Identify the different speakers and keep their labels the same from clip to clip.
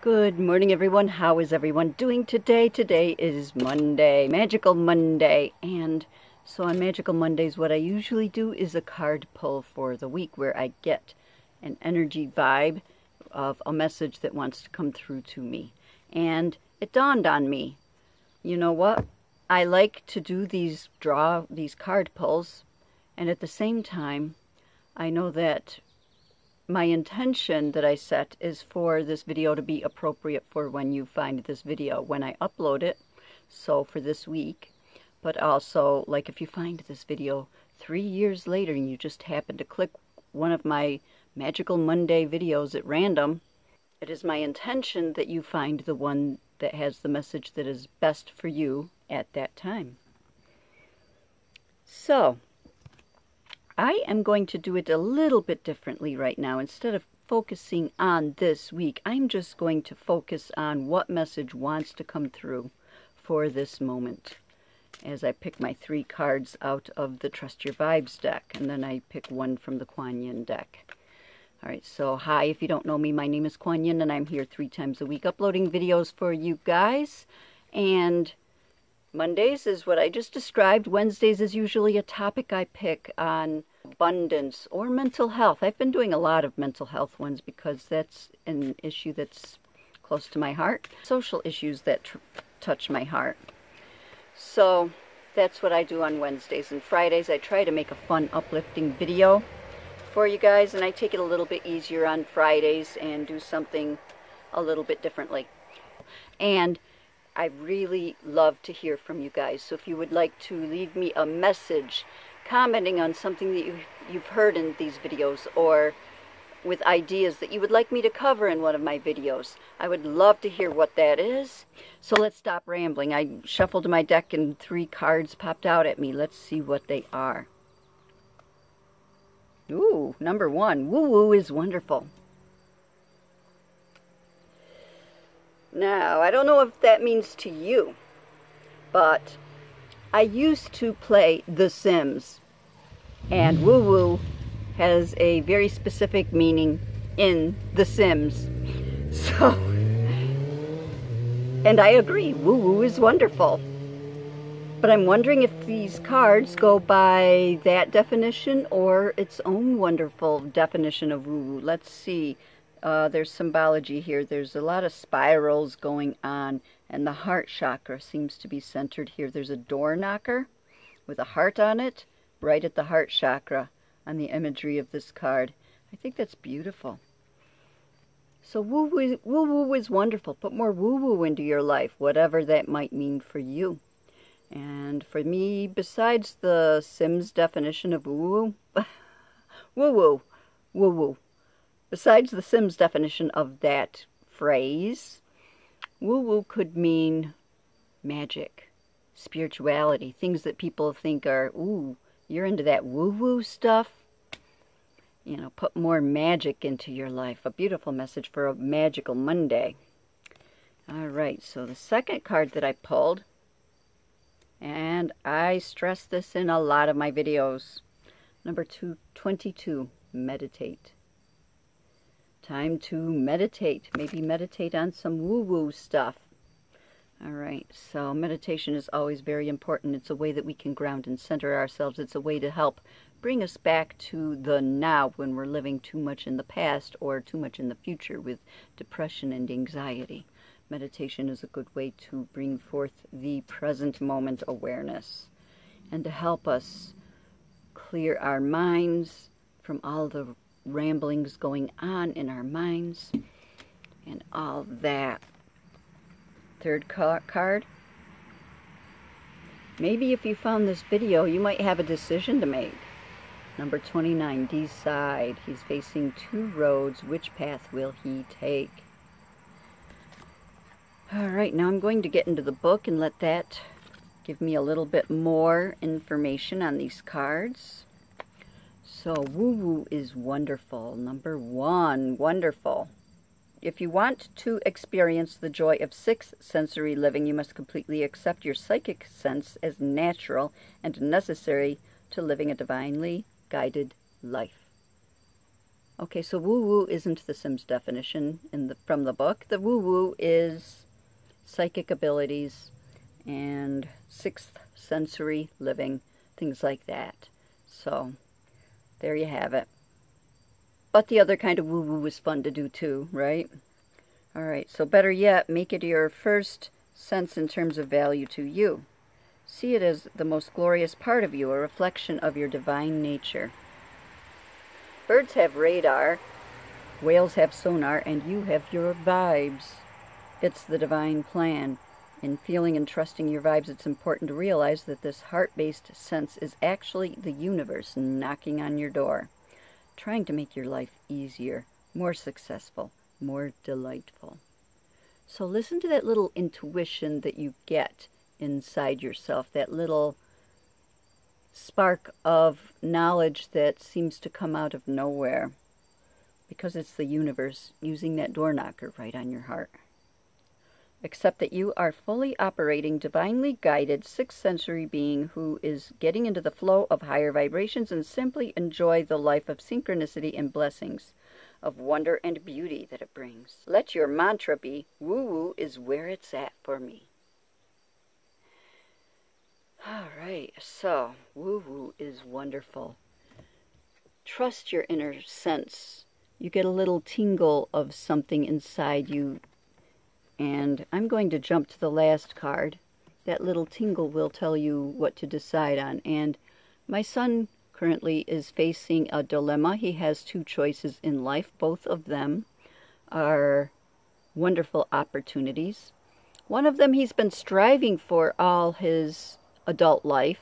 Speaker 1: Good morning, everyone. How is everyone doing today? Today is Monday, Magical Monday. And so on Magical Mondays, what I usually do is a card pull for the week where I get an energy vibe of a message that wants to come through to me. And it dawned on me, you know what? I like to do these card pulls, and at the same time, I know that my intention that I set is for this video to be appropriate for when you find this video, when I upload it, so for this week. But also, like if you find this video 3 years later and you just happen to click one of my Magical Monday videos at random, it is my intention that you find the one that has the message that is best for you at that time. So I am going to do it a little bit differently right now. Instead of focusing on this week, I'm just going to focus on what message wants to come through for this moment as I pick my 3 cards out of the Trust Your Vibes deck, and then I pick one from the KuanYin deck. Alright, so hi, if you don't know me, my name is KuanYin, and I'm here 3 times a week uploading videos for you guys. And Mondays is what I just described. Wednesdays is usually a topic I pick on abundance or mental health. I've been doing a lot of mental health ones because that's an issue that's close to my heart. Social issues that touch my heart. So that's what I do on Wednesdays. And Fridays I try to make a fun, uplifting video for you guys. And I take it a little bit easier on Fridays and do something a little bit differently. And I really love to hear from you guys. So if you would like to leave me a message commenting on something that you've heard in these videos, or with ideas that you would like me to cover in one of my videos, I would love to hear what that is. So let's stop rambling. I shuffled my deck and 3 cards popped out at me. Let's see what they are. Ooh, number 1. Woo-woo is wonderful. Now, I don't know if that means to you, but I used to play The Sims, and woo-woo has a very specific meaning in The Sims. So, and I agree, woo-woo is wonderful. But I'm wondering if these cards go by that definition or its own wonderful definition of woo-woo. Let's see. There's symbology here. There's a lot of spirals going on, and the heart chakra seems to be centered here. There's a door knocker with a heart on it, right at the heart chakra on the imagery of this card. I think that's beautiful. So woo-woo is wonderful. Put more woo-woo into your life, whatever that might mean for you. And for me, besides the Sims definition of woo-woo, woo-woo. Besides the Sims definition of that phrase, woo-woo could mean magic, spirituality, things that people think are, ooh, you're into that woo-woo stuff. You know, put more magic into your life. A beautiful message for a Magical Monday. All right, so the second card that I pulled, and I stress this in a lot of my videos, number 22, meditate. Time to meditate. Maybe meditate on some woo-woo stuff. All right, so meditation is always very important. It's a way that we can ground and center ourselves. It's a way to help bring us back to the now when we're living too much in the past or too much in the future with depression and anxiety. Meditation is a good way to bring forth the present moment awareness and to help us clear our minds from all the ramblings going on in our minds and all that. Third card. Maybe if you found this video, you might have a decision to make. Number 29, decide. He's facing 2 roads. Which path will he take? All right, now I'm going to get into the book and let that give me a little bit more information on these cards. So, woo-woo is wonderful. Number 1, wonderful. If you want to experience the joy of 6 sensory living, you must completely accept your psychic sense as natural and necessary to living a divinely guided life. Okay, so woo-woo isn't the Sims definition from the book. The woo-woo is psychic abilities and sixth sensory living, things like that. So, there you have it. But the other kind of woo-woo is fun to do too, right? Alright, so better yet, make it your first sense in terms of value to you. See it as the most glorious part of you, a reflection of your divine nature. Birds have radar, whales have sonar, and you have your vibes. It's the divine plan. In feeling and trusting your vibes, it's important to realize that this heart-based sense is actually the universe knocking on your door, trying to make your life easier, more successful, more delightful. So listen to that little intuition that you get inside yourself, that little spark of knowledge that seems to come out of nowhere, because it's the universe using that door knocker right on your heart. Accept that you are fully operating, divinely guided, sixth sensory being who is getting into the flow of higher vibrations, and simply enjoy the life of synchronicity and blessings, of wonder and beauty that it brings. Let your mantra be, woo-woo is where it's at for me. Alright, so woo-woo is wonderful. Trust your inner sense. You get a little tingle of something inside you. And I'm going to jump to the last card. That little tingle will tell you what to decide on. And my son currently is facing a dilemma. He has two choices in life. Both of them are wonderful opportunities. One of them he's been striving for all his adult life,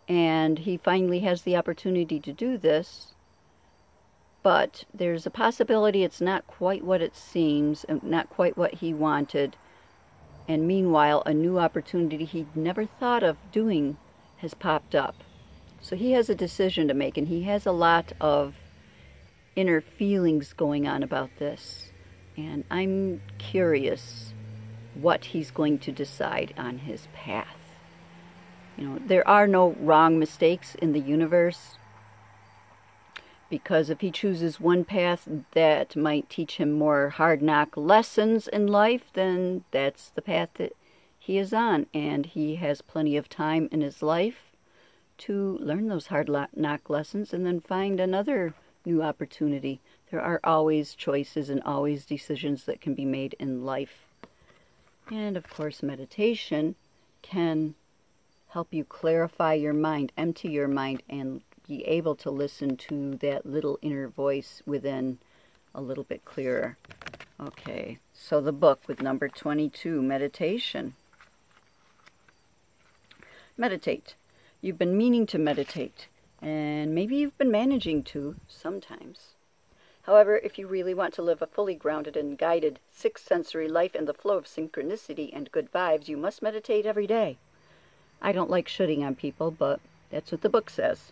Speaker 1: and he finally has the opportunity to do this. But there's a possibility it's not quite what it seems, and not quite what he wanted. And meanwhile, a new opportunity he'd never thought of doing has popped up. So he has a decision to make, and he has a lot of inner feelings going on about this. And I'm curious what he's going to decide on his path. You know, there are no wrong mistakes in the universe, because if he chooses one path that might teach him more hard-knock lessons in life, then that's the path that he is on. And he has plenty of time in his life to learn those hard-knock lessons and then find another new opportunity. There are always choices and always decisions that can be made in life. And of course, meditation can help you clarify your mind, empty your mind, and be able to listen to that little inner voice within a little bit clearer. Okay, so the book with number 22, meditation. Meditate. You've been meaning to meditate, and maybe you've been managing to sometimes. However, if you really want to live a fully grounded and guided sixth sensory life in the flow of synchronicity and good vibes, you must meditate every day. I don't like shitting on people, but that's what the book says.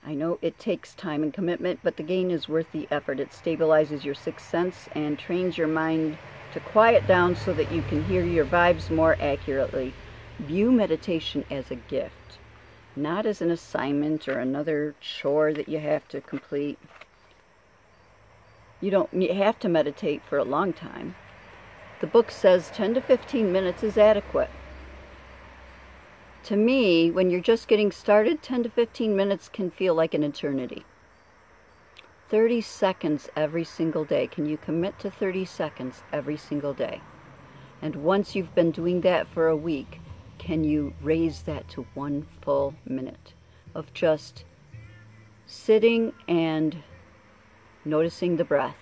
Speaker 1: I know it takes time and commitment, but the gain is worth the effort. It stabilizes your sixth sense and trains your mind to quiet down so that you can hear your vibes more accurately. View meditation as a gift, not as an assignment or another chore that you have to complete. You don't have to meditate for a long time. The book says 10 to 15 minutes is adequate. To me, when you're just getting started, 10 to 15 minutes can feel like an eternity. 30 seconds every single day. Can you commit to 30 seconds every single day? And once you've been doing that for a week, can you raise that to 1 full minute of just sitting and noticing the breath?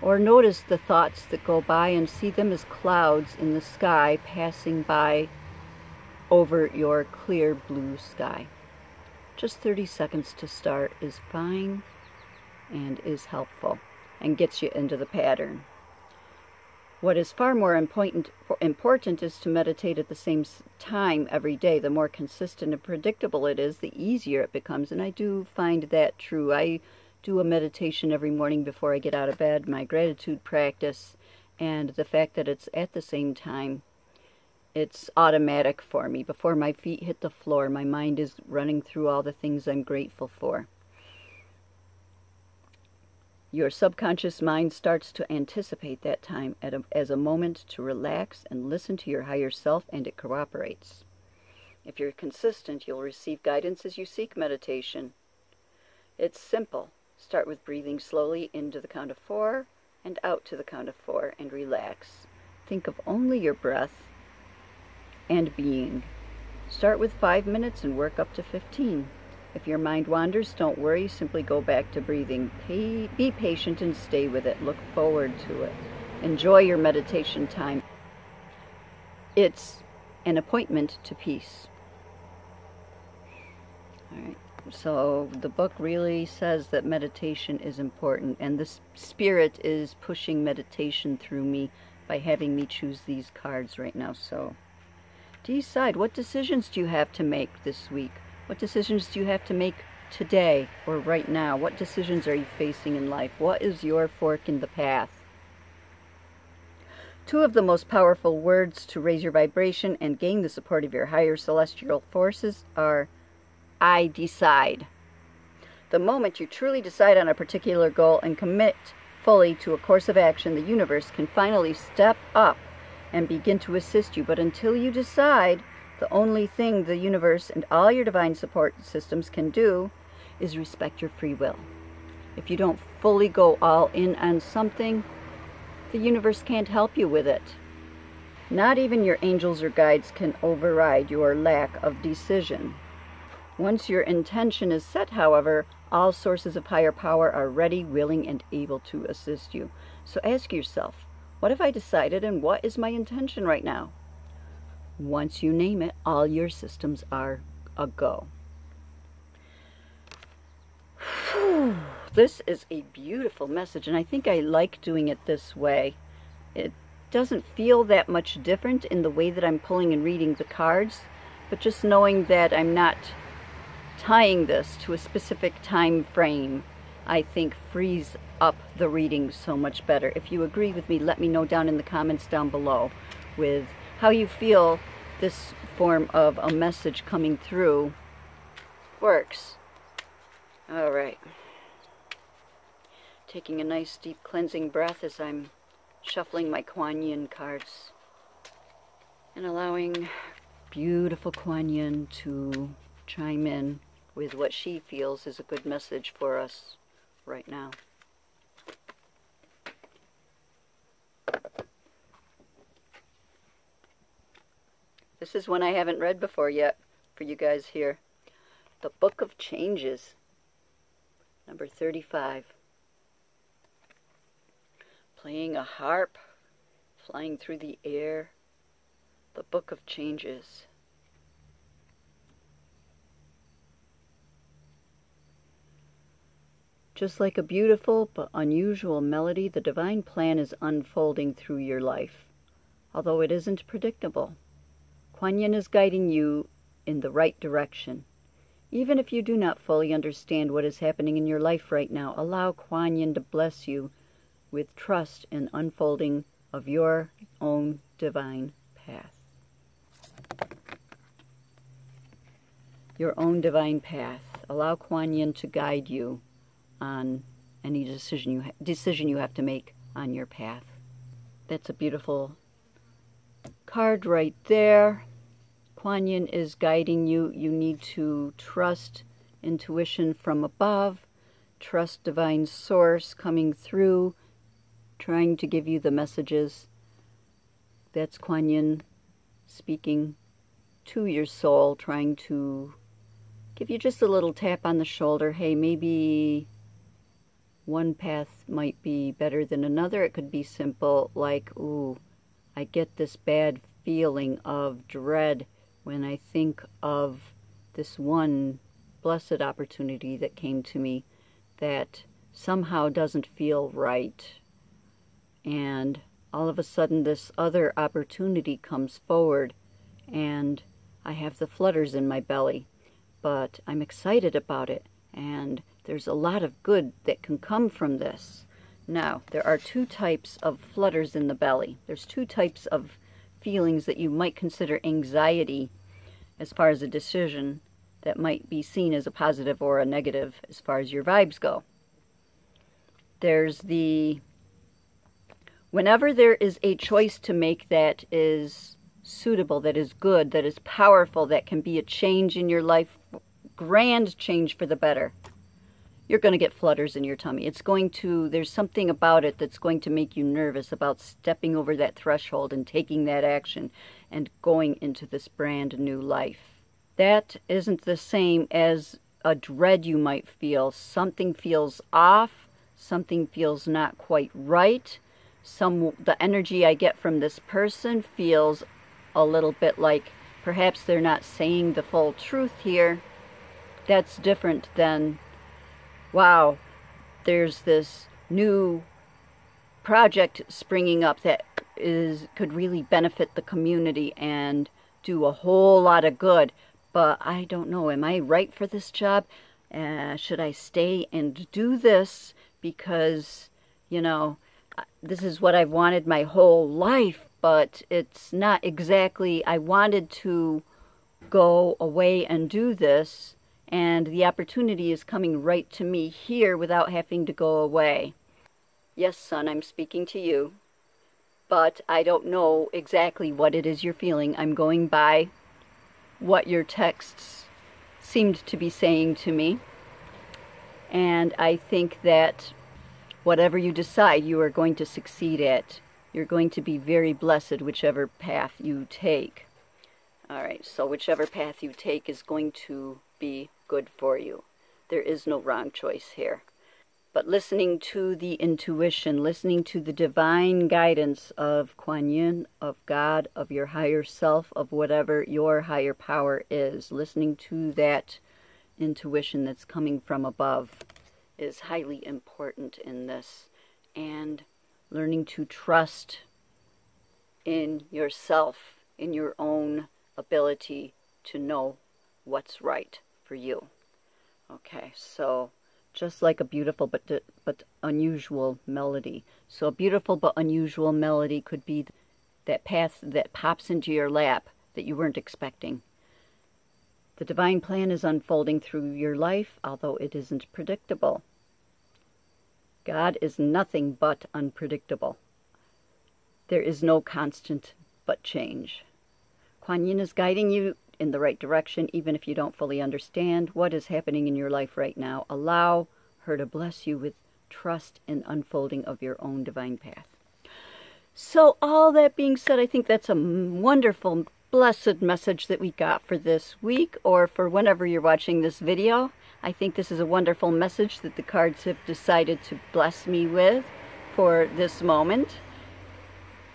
Speaker 1: Or notice the thoughts that go by and see them as clouds in the sky passing by over your clear blue sky. Just 30 seconds to start is fine and is helpful and gets you into the pattern. What is far more important is to meditate at the same time every day. The more consistent and predictable it is, the easier it becomes. And I do find that true. I do a meditation every morning before I get out of bed, my gratitude practice, and the fact that it's at the same time, it's automatic for me. Before my feet hit the floor, my mind is running through all the things I'm grateful for. Your subconscious mind starts to anticipate that time as a moment to relax and listen to your higher self, and it cooperates. If you're consistent, you'll receive guidance as you seek meditation. It's simple. Start with breathing slowly into the count of 4 and out to the count of 4 and relax. Think of only your breath and being. Start with 5 minutes and work up to 15. If your mind wanders, don't worry, simply go back to breathing. Be patient and stay with it. Look forward to it. Enjoy your meditation time. It's an appointment to peace. All right. So the book really says that meditation is important, and the Spirit is pushing meditation through me by having me choose these cards right now. So decide, what decisions do you have to make this week? What decisions do you have to make today or right now? What decisions are you facing in life? What is your fork in the path? 2 of the most powerful words to raise your vibration and gain the support of your higher celestial forces are I decide. The moment you truly decide on a particular goal and commit fully to a course of action, the universe can finally step up and begin to assist you. But until you decide, the only thing the universe and all your divine support systems can do is respect your free will. If you don't fully go all in on something, the universe can't help you with it. Not even your angels or guides can override your lack of decision. Once your intention is set, however, all sources of higher power are ready, willing, and able to assist you. So ask yourself, what have I decided and what is my intention right now? Once you name it, all your systems are a go. Whew. This is a beautiful message, and I think I like doing it this way. It doesn't feel that much different in the way that I'm pulling and reading the cards, but just knowing that I'm not tying this to a specific time frame, I think frees up the reading so much better. If you agree with me, let me know down in the comments down below with how you feel this form of a message coming through works. All right. Taking a nice deep cleansing breath as I'm shuffling my KuanYin cards and allowing beautiful KuanYin to chime in with what she feels is a good message for us right now. This is one I haven't read before yet for you guys here. The Book of Changes, number 35. Playing a harp, flying through the air. The Book of Changes. Just like a beautiful but unusual melody, the divine plan is unfolding through your life, although it isn't predictable. KuanYin is guiding you in the right direction. Even if you do not fully understand what is happening in your life right now, allow KuanYin to bless you with trust in unfolding of your own divine path. Your own divine path. Allow KuanYin to guide you on any decision you have to make on your path. That's a beautiful card right there. KuanYin is guiding you. You need to trust intuition from above, trust divine source coming through, trying to give you the messages. That's KuanYin speaking to your soul, trying to give you just a little tap on the shoulder. Hey, maybe one path might be better than another. It could be simple, like, ooh, I get this bad feeling of dread when I think of this one blessed opportunity that came to me that somehow doesn't feel right. And all of a sudden this other opportunity comes forward and I have the flutters in my belly, but I'm excited about it, and there's a lot of good that can come from this. Now, there are 2 types of flutters in the belly. There's 2 types of feelings that you might consider anxiety as far as a decision that might be seen as a positive or a negative as far as your vibes go. There's whenever there is a choice to make that is suitable, that is good, that is powerful, that can be a change in your life, grand change for the better, you're going to get flutters in your tummy. There's something about it that's going to make you nervous about stepping over that threshold and taking that action and going into this brand new life. That isn't the same as a dread you might feel. Something feels off, something feels not quite right. The energy I get from this person feels a little bit like perhaps they're not saying the full truth here. That's different than, wow, there's this new project springing up that could really benefit the community and do a whole lot of good. But I don't know, am I right for this job? Should I stay and do this because, you know, this is what I've wanted my whole life, but it's not exactly, I wanted to go away and do this, and the opportunity is coming right to me here without having to go away. Yes, son, I'm speaking to you, but I don't know exactly what it is you're feeling. I'm going by what your texts seemed to be saying to me, and I think that whatever you decide, you are going to succeed at. You're going to be very blessed whichever path you take. All right, so whichever path you take is going to be good for you. There is no wrong choice here. But listening to the intuition, listening to the divine guidance of KuanYin, of God, of your higher self, of whatever your higher power is, listening to that intuition that's coming from above is highly important in this. And learning to trust in yourself, in your own ability to know what's right for you. Okay, so just like a beautiful but unusual melody. So a beautiful but unusual melody could be that path that pops into your lap that you weren't expecting. The divine plan is unfolding through your life, although it isn't predictable. God is nothing but unpredictable. There is no constant but change. KuanYin is guiding you in the right direction, even if you don't fully understand what is happening in your life right now. Allow her to bless you with trust and unfolding of your own divine path. So all that being said, I think that's a wonderful, blessed message that we got for this week, or for whenever you're watching this video. I think this is a wonderful message that the cards have decided to bless me with for this moment.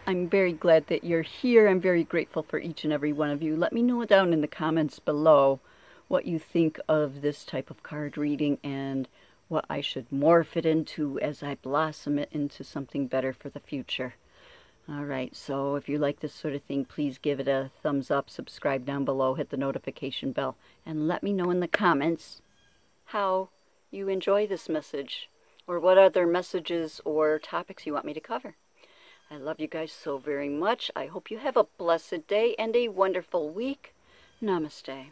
Speaker 1: I'm very glad that you're here. I'm very grateful for each and every one of you. Let me know down in the comments below what you think of this type of card reading and what I should morph it into as I blossom it into something better for the future. Alright, so if you like this sort of thing, please give it a thumbs up, subscribe down below, hit the notification bell, and let me know in the comments how you enjoy this message, or what other messages or topics you want me to cover. I love you guys so very much. I hope you have a blessed day and a wonderful week. Namaste.